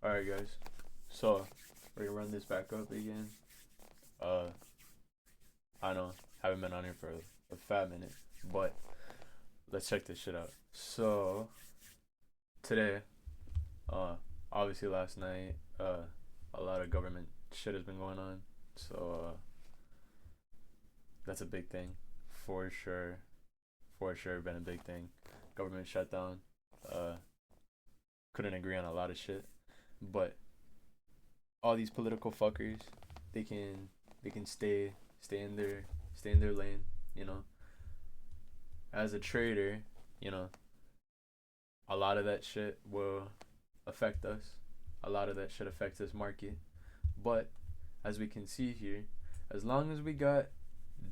Alright, guys. So, we're gonna run this back up again. Uh, I know, haven't been on here for a fat minute, but let's check this shit out. So, today, uh, obviously last night, a lot of government shit has been going on. So, that's a big thing. For sure. For sure, been a big thing. Government shutdown. Uh, couldn't agree on a lot of shit. But all these political fuckers, they can they can stay in their lane. You know, as a trader, you know, a lot of that shit will affect us. A lot of that shit affects this market. But as we can see here, as long as we got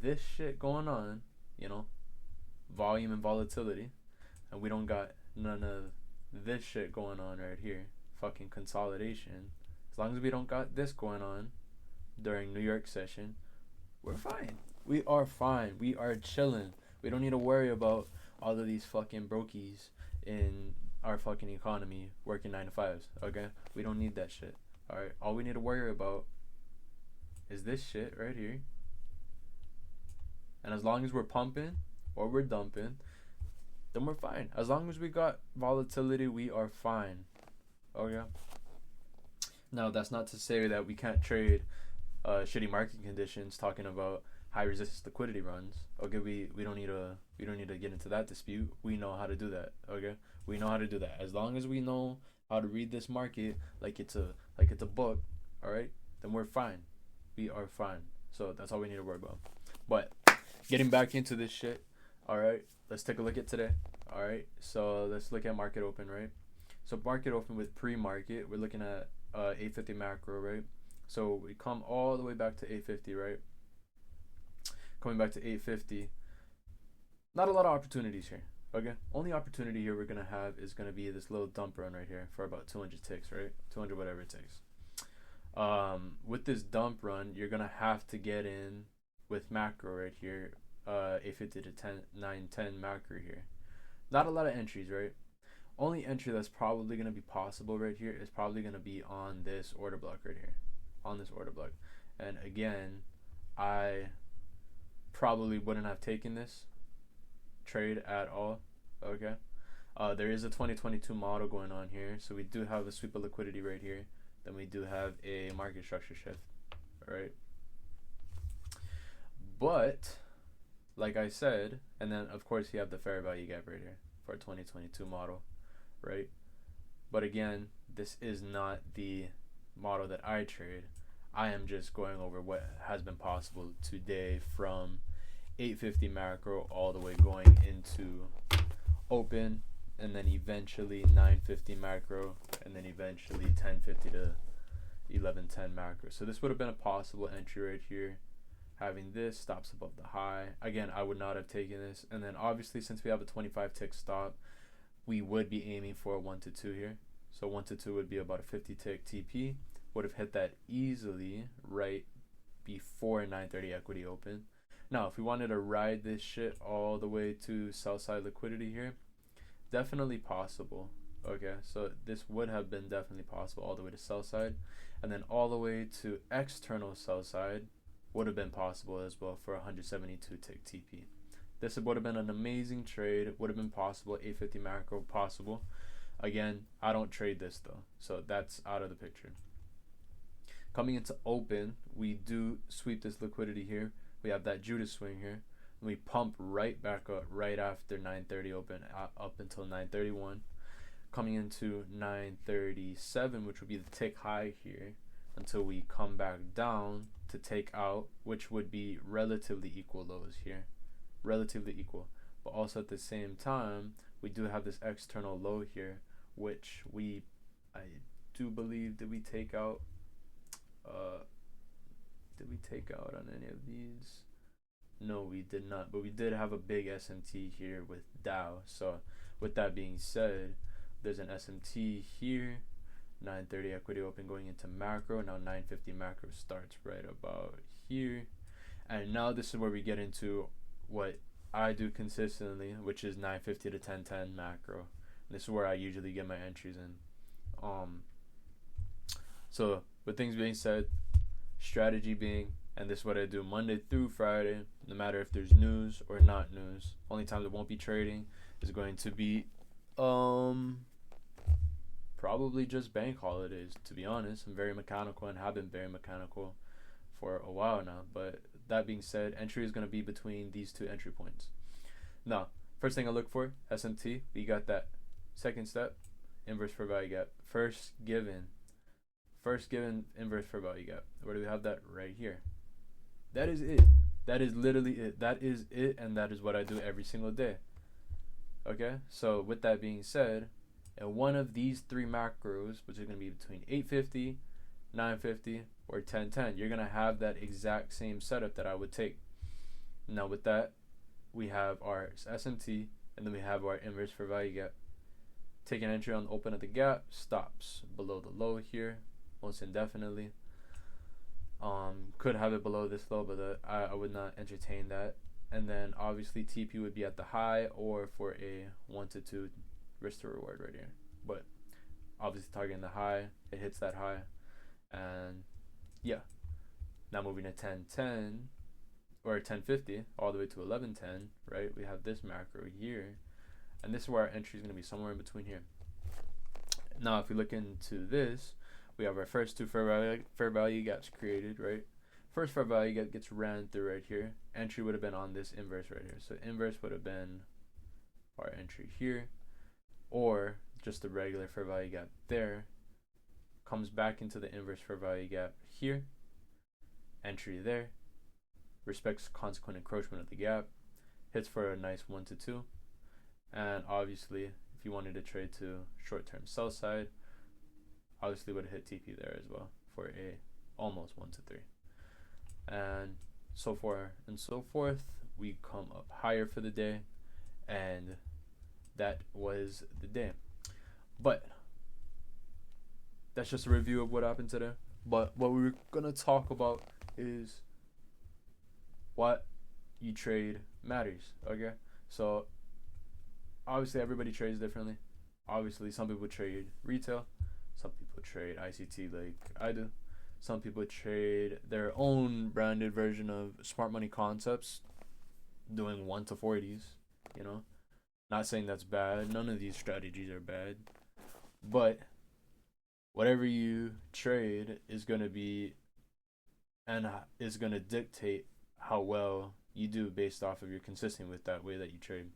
this shit going on, you know, volume and volatility, and we don't got none of this shit going on right here, fucking consolidation. As long as we don't got this going on during New York session, we're fine. We are fine. We are chilling. We don't need to worry about all of these fucking brokies in our fucking economy working 9 to 5s. Okay, we don't need that shit. All right, all we need to worry about is this shit right here. And as long as we're pumping or we're dumping, then we're fine. As long as we got volatility, we are fine. Okay. Now that's not to say that we can't trade shitty market conditions. Talking about high resistance liquidity runs. Okay, we don't need to get into that dispute. We know how to do that. Okay, we know how to do that. As long as we know how to read this market like it's a book. All right, then we're fine. We are fine. So that's all we need to worry about. But getting back into this shit. All right, let's take a look at today. All right, so let's look at market open, right? So market open with pre-market, we're looking at 850 macro, right? So we come all the way back to 850, right? Coming back to 850, not a lot of opportunities here. Okay, only opportunity here we're gonna have is gonna be this little dump run right here for about 200 ticks, right? 200 whatever it takes. With this dump run, you're gonna have to get in with macro right here, 850 to 10, 9, 10 macro here. Not a lot of entries, right? Only entry that's probably gonna be possible right here is probably gonna be on this order block right here, on this order block. And again, I probably wouldn't have taken this trade at all. Okay. There is a 2022 model going on here, so we do have a sweep of liquidity right here. Then we do have a market structure shift, all right? But like I said, and then of course you have the fair value gap right here for a 2022 model, right? But again, this is not the model that I trade. I am just going over what has been possible today from 850 macro all the way going into open, and then eventually 950 macro, and then eventually 1050 to 1110 macro. So this would have been a possible entry right here. Having this stops above the high. Again, I would not have taken this. And then obviously, since we have a 25 tick stop, we would be aiming for a 1 to 2 here. So 1 to 2 would be about a 50 tick TP. Would have hit that easily right before 930 equity open. Now, if we wanted to ride this shit all the way to sell side liquidity here, definitely possible. Okay, so this would have been definitely possible all the way to sell side, and then all the way to external sell side would have been possible as well for 172 tick TP. This would have been an amazing trade. Would have been possible. 850 macro possible. Again, I don't trade this though, so that's out of the picture. Coming into open, we do sweep this liquidity here. We have that Judas swing here. And we pump right back up right after 930 open up until 931. Coming into 937, which would be the tick high here, until we come back down to take out, which would be relatively equal lows here. Relatively equal. But also at the same time, we do have this external low here, which I do believe, did we take out on any of these? No, we did not, but we did have a big SMT here with Dow. So with that being said, there's an SMT here, 930 equity open going into macro. Now 950 macro starts right about here. And now this is where we get into what I do consistently, which is 950 to 1010 macro. And this is where I usually get my entries in. So with things being said, strategy being, and this is what I do Monday through Friday, no matter if there's news or not news. Only times I won't be trading is going to be probably just bank holidays, to be honest. I'm very mechanical and have been very mechanical for a while now. But that being said, entry is going to be between these two entry points. Now, first thing I look for, SMT, we got that. Second step, inverse fair value gap. First given inverse fair value gap. Where do we have that? Right here. That is it. That is literally it. That is it, and that is what I do every single day. Okay, so with that being said, in one of these three macros, which is going to be between 850, 950, or 1010, you're going to have that exact same setup that I would take. Now with that, we have our SMT, and then we have our inverse fair value gap. Take an entry on the open of the gap, stops below the low here, most indefinitely. Could have it below this low, but I would not entertain that. And then obviously TP would be at the high or for a 1 to 2 risk to reward right here. But obviously targeting the high, it hits that high. And yeah, now moving to 1010 or 1050 all the way to 1110, right? We have this macro here. And this is where our entry is going to be somewhere in between here. Now, if we look into this, we have our first two fair value gaps created, right? First fair value gap gets ran through right here. Entry would have been on this inverse right here. So inverse would have been our entry here, or just the regular fair value gap there. Comes back into the inverse fair value gap here. Entry there. Respects consequent encroachment of the gap. Hits for a nice 1 to 2. And obviously, if you wanted to trade to short-term sell side, obviously would have hit TP there as well for a almost 1 to 3. And so far and so forth, we come up higher for the day, and that was the day. But that's just a review of what happened today. But what we're gonna talk about is what you trade matters. Okay, so obviously everybody trades differently. Obviously some people trade retail, some people trade ICT like I do. Some people trade their own branded version of smart money concepts, doing 1 to 40s, you know. Not saying that's bad. None of these strategies are bad. But whatever you trade is going to be and is going to dictate how well you do based off of you're consistent with that way that you trade.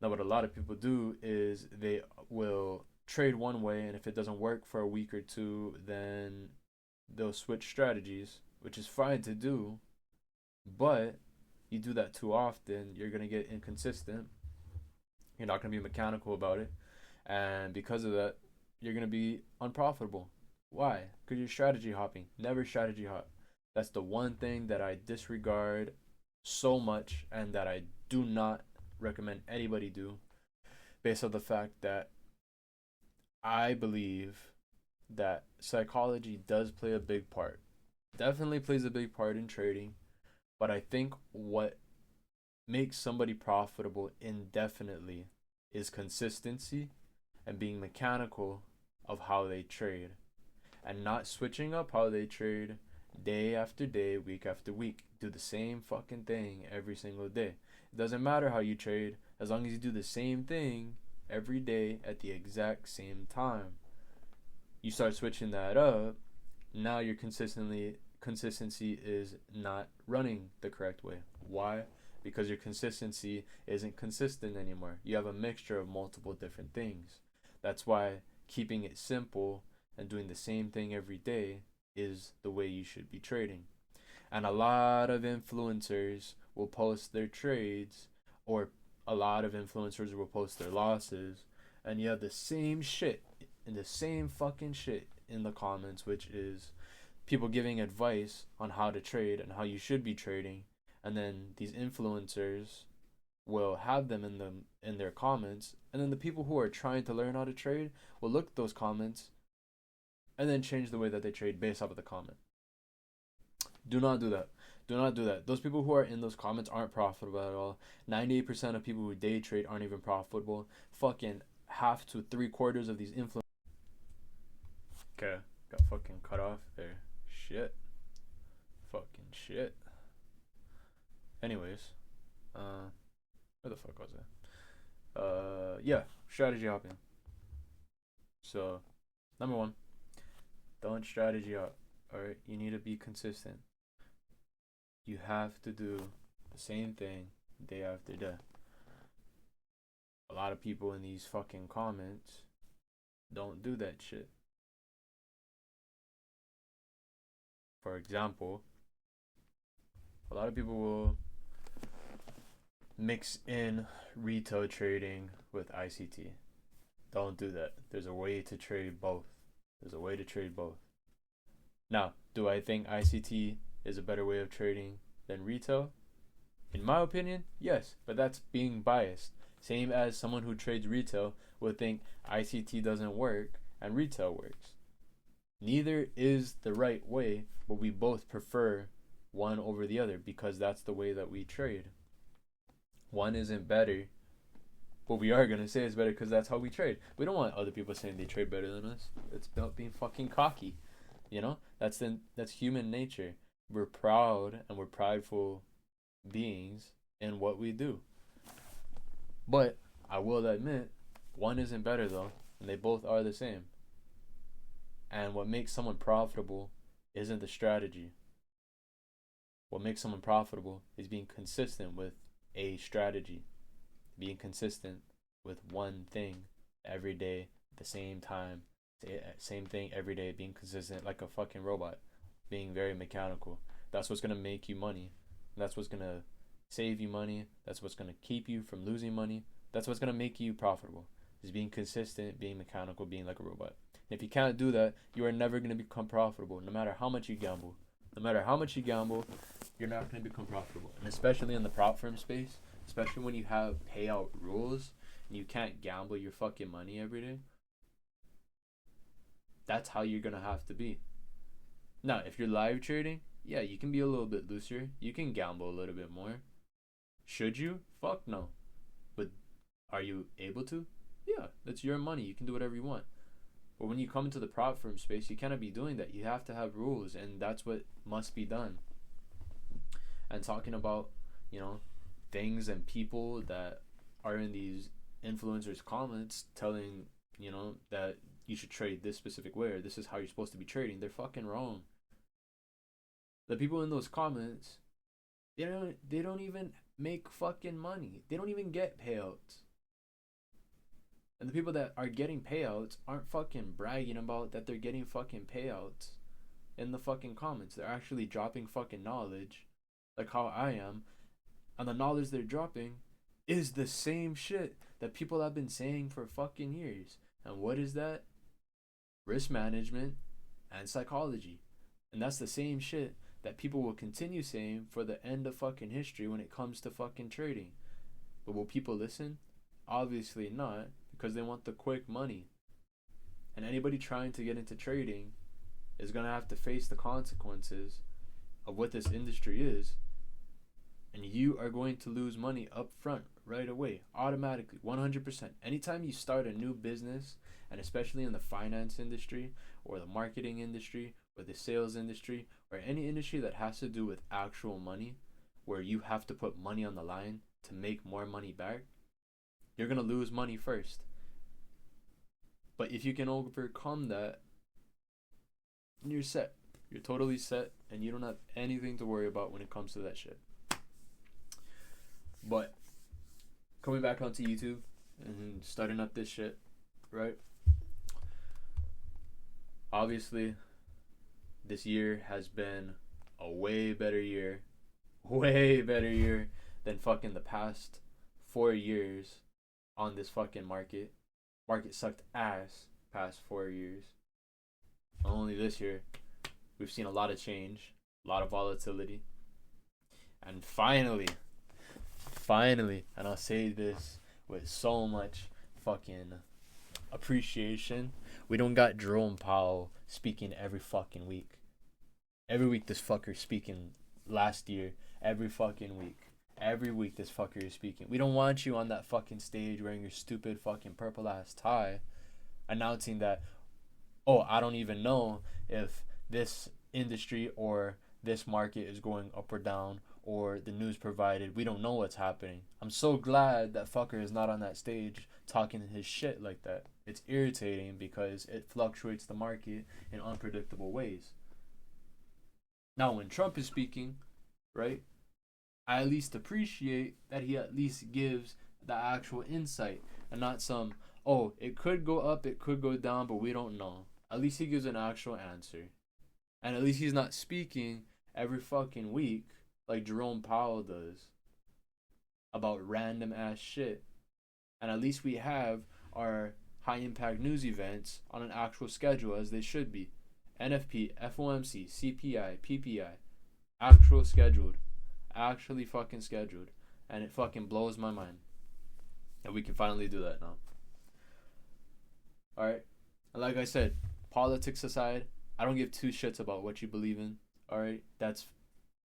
Now, what a lot of people do is they will trade one way, and if it doesn't work for a week or two, then they'll switch strategies, which is fine to do, but you do that too often, you're going to get inconsistent. You're not going to be mechanical about it, and because of that, you're going to be unprofitable. Why? Because you're strategy hopping. Never strategy hop. That's the one thing that I disregard so much, and that I do not recommend anybody do, based on the fact that I believe that psychology does play a big part. Definitely plays a big part in trading, but I think what makes somebody profitable indefinitely is consistency and being mechanical of how they trade, and not switching up how they trade day after day, week after week. Do the same fucking thing every single day. It doesn't matter how you trade, as long as you do the same thing every day at the exact same time. You start switching that up, now your consistency is not running the correct way. Why? Because your consistency isn't consistent anymore. You have a mixture of multiple different things. That's why keeping it simple and doing the same thing every day is the way you should be trading. And a lot of influencers will post their trades, or a lot of influencers will post their losses, and you have the same shit and the same fucking shit in the comments, which is people giving advice on how to trade and how you should be trading, and then these influencers will have them in their comments, and then the people who are trying to learn how to trade will look at those comments and then change the way that they trade based off of the comment. Do not do that. Do not do that. Those people who are in those comments aren't profitable at all. 98% of people who day trade aren't even profitable. Fucking half to 3/4 of these influencers. Okay, Got fucking cut off there. Shit. Fucking shit. Anyways, where the fuck was I? Yeah, strategy hopping. So, number one, don't strategy hop. Alright, you need to be consistent. You have to do the same thing day after day. A lot of people in these fucking comments don't do that shit. For example, a lot of people will mix in retail trading with ICT. Don't do that. There's a way to trade both. Now, do I think ICT is a better way of trading than retail? In my opinion, yes, but that's being biased. Same as someone who trades retail would think ICT doesn't work and retail works. Neither is the right way, but we both prefer one over the other because that's the way that we trade. One isn't better, but we are going to say it's better because that's how we trade. We don't want other people saying they trade better than us. It's about being fucking cocky. You know? That's human nature. We're proud and we're prideful beings in what we do. But I will admit, one isn't better though, and they both are the same. And what makes someone profitable isn't the strategy. What makes someone profitable is being consistent with a strategy. Being consistent with one thing every day at the same time. Same thing every day. Being consistent like a fucking robot. Being very mechanical. That's what's going to make you money. That's what's going to save you money. That's what's going to keep you from losing money. That's what's going to make you profitable. Is being consistent, being mechanical, being like a robot. And if you can't do that, you are never going to become profitable, no matter how much you gamble. No matter how much you gamble, you're not going to become profitable. And especially in the prop firm space, especially when you have payout rules and you can't gamble your fucking money every day, that's how you're going to have to be. Now, if you're live trading, yeah, you can be a little bit looser. You can gamble a little bit more. Should you? Fuck no. But are you able to? Yeah, that's your money. You can do whatever you want. But when you come into the prop firm space, you cannot be doing that. You have to have rules, and that's what must be done. And talking about, things and people that are in these influencers' comments telling, that you should trade this specific way or this is how you're supposed to be trading, they're fucking wrong. The people in those comments, they don't even make fucking money. They don't even get payouts. And the people that are getting payouts aren't fucking bragging about that they're getting fucking payouts in the fucking comments. They're actually dropping fucking knowledge, like how I am. And the knowledge they're dropping is the same shit that people have been saying for fucking years. And what is that? Risk management and psychology. And that's the same shit that people will continue saying for the end of fucking history when it comes to fucking trading. But will people listen? Obviously not, because they want the quick money. And anybody trying to get into trading is going to have to face the consequences of what this industry is. And you are going to lose money up front right away, automatically, 100%. Anytime you start a new business, and especially in the finance industry or the marketing industry or the sales industry or any industry that has to do with actual money, where you have to put money on the line to make more money back, you're going to lose money first. But if you can overcome that, you're set. You're totally set, and you don't have anything to worry about when it comes to that shit. But coming back onto YouTube and starting up this shit, right? Obviously, this year has been a way better year than fucking the past 4 years on this fucking market. Market sucked ass past 4 years. Only this year, we've seen a lot of change, a lot of volatility. And finally, and I'll say this with so much fucking appreciation, we don't got Jerome Powell speaking every fucking week. Every week this fucker speaking last year. Every fucking week. Every week this fucker is speaking. We don't want you on that fucking stage wearing your stupid fucking purple ass tie announcing that, oh, I don't even know if this industry or this market is going up or down, or the news provided, we don't know what's happening. I'm so glad that fucker is not on that stage talking his shit like that. It's irritating because it fluctuates the market in unpredictable ways. Now, when Trump is speaking, right, I at least appreciate that he at least gives the actual insight and not some, oh, it could go up, it could go down, but we don't know. At least he gives an actual answer. And at least he's not speaking every fucking week like Jerome Powell does about random ass shit. And at least we have our high impact news events on an actual schedule as they should be. NFP, FOMC, CPI, PPI, actual scheduled. Actually fucking scheduled. And it fucking blows my mind. And we can finally do that now. Alright? And like I said, politics aside, I don't give two shits about what you believe in. Alright? That's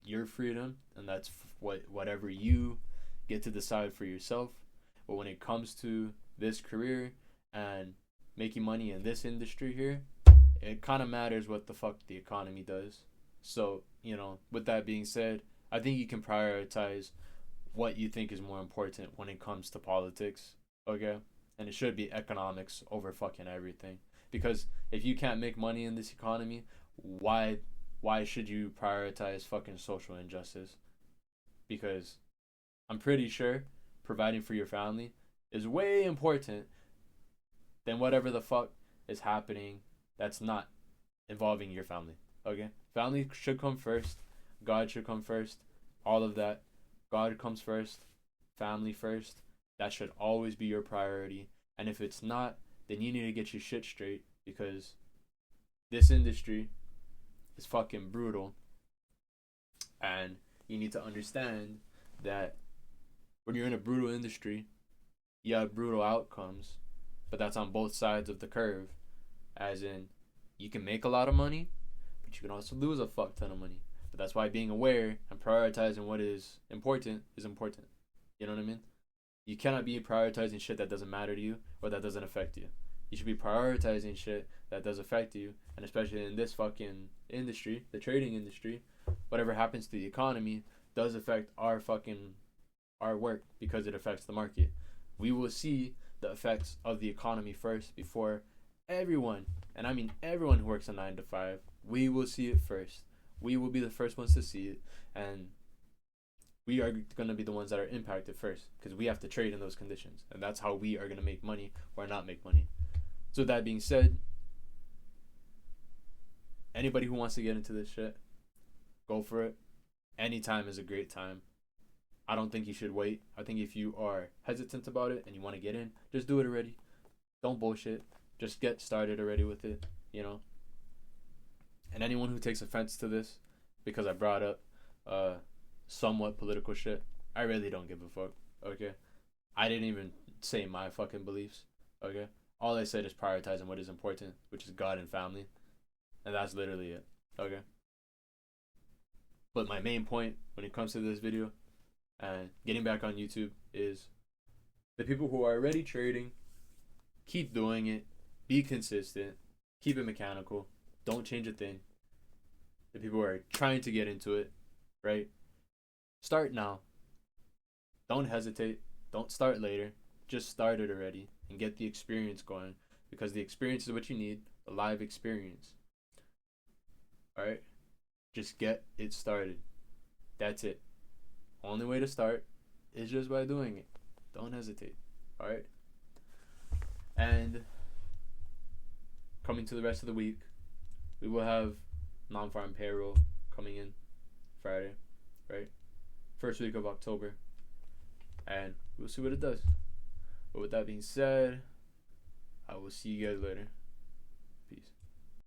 your freedom, and that's whatever you get to decide for yourself. But when it comes to this career and making money in this industry here, it kind of matters what the fuck the economy does. So, you know, with that being said, I think you can prioritize what you think is more important when it comes to politics, okay? And it should be economics over fucking everything. Because if you can't make money in this economy, why should you prioritize fucking social injustice? Because I'm pretty sure providing for your family is way important than whatever the fuck is happening that's not involving your family, okay? Family should come first. God should come first. All of that. God comes first. Family first. That should always be your priority. And if it's not, then you need to get your shit straight, because this industry is fucking brutal. And you need to understand that when you're in a brutal industry, you have brutal outcomes. But that's on both sides of the curve. As in, you can make a lot of money, but you can also lose a fuck ton of money. But that's why being aware and prioritizing what is important is important. You know what I mean? You cannot be prioritizing shit that doesn't matter to you or that doesn't affect you. You should be prioritizing shit that does affect you. And especially in this fucking industry, the trading industry, whatever happens to the economy does affect our work, because it affects the market. We will see the effects of the economy first before everyone, and I mean everyone who works a 9 to 5, we will see it first. We will be the first ones to see it, and we are going to be the ones that are impacted first, because we have to trade in those conditions, and that's how we are going to make money or not make money. So that being said, anybody who wants to get into this shit, go for it. Any time is a great time. I don't think you should wait. I think if you are hesitant about it and you want to get in, just do it already. Don't bullshit. Just get started already with it, you know? And anyone who takes offense to this because I brought up somewhat political shit, I really don't give a fuck, okay? I didn't even say my fucking beliefs, okay? All I said is prioritizing what is important, which is God and family. And that's literally it, okay? But my main point when it comes to this video and getting back on YouTube is the people who are already trading, keep doing it, be consistent, keep it mechanical, don't change a thing. The people who are trying to get into it, right? Start now. Don't hesitate. Don't start later. Just start it already and get the experience going, because the experience is what you need, a live experience. Alright? Just get it started. That's it. Only way to start is just by doing it. Don't hesitate. Alright? And coming to the rest of the week, we will have non-farm payroll coming in Friday, right? First week of October. And we'll see what it does. But with that being said, I will see you guys later.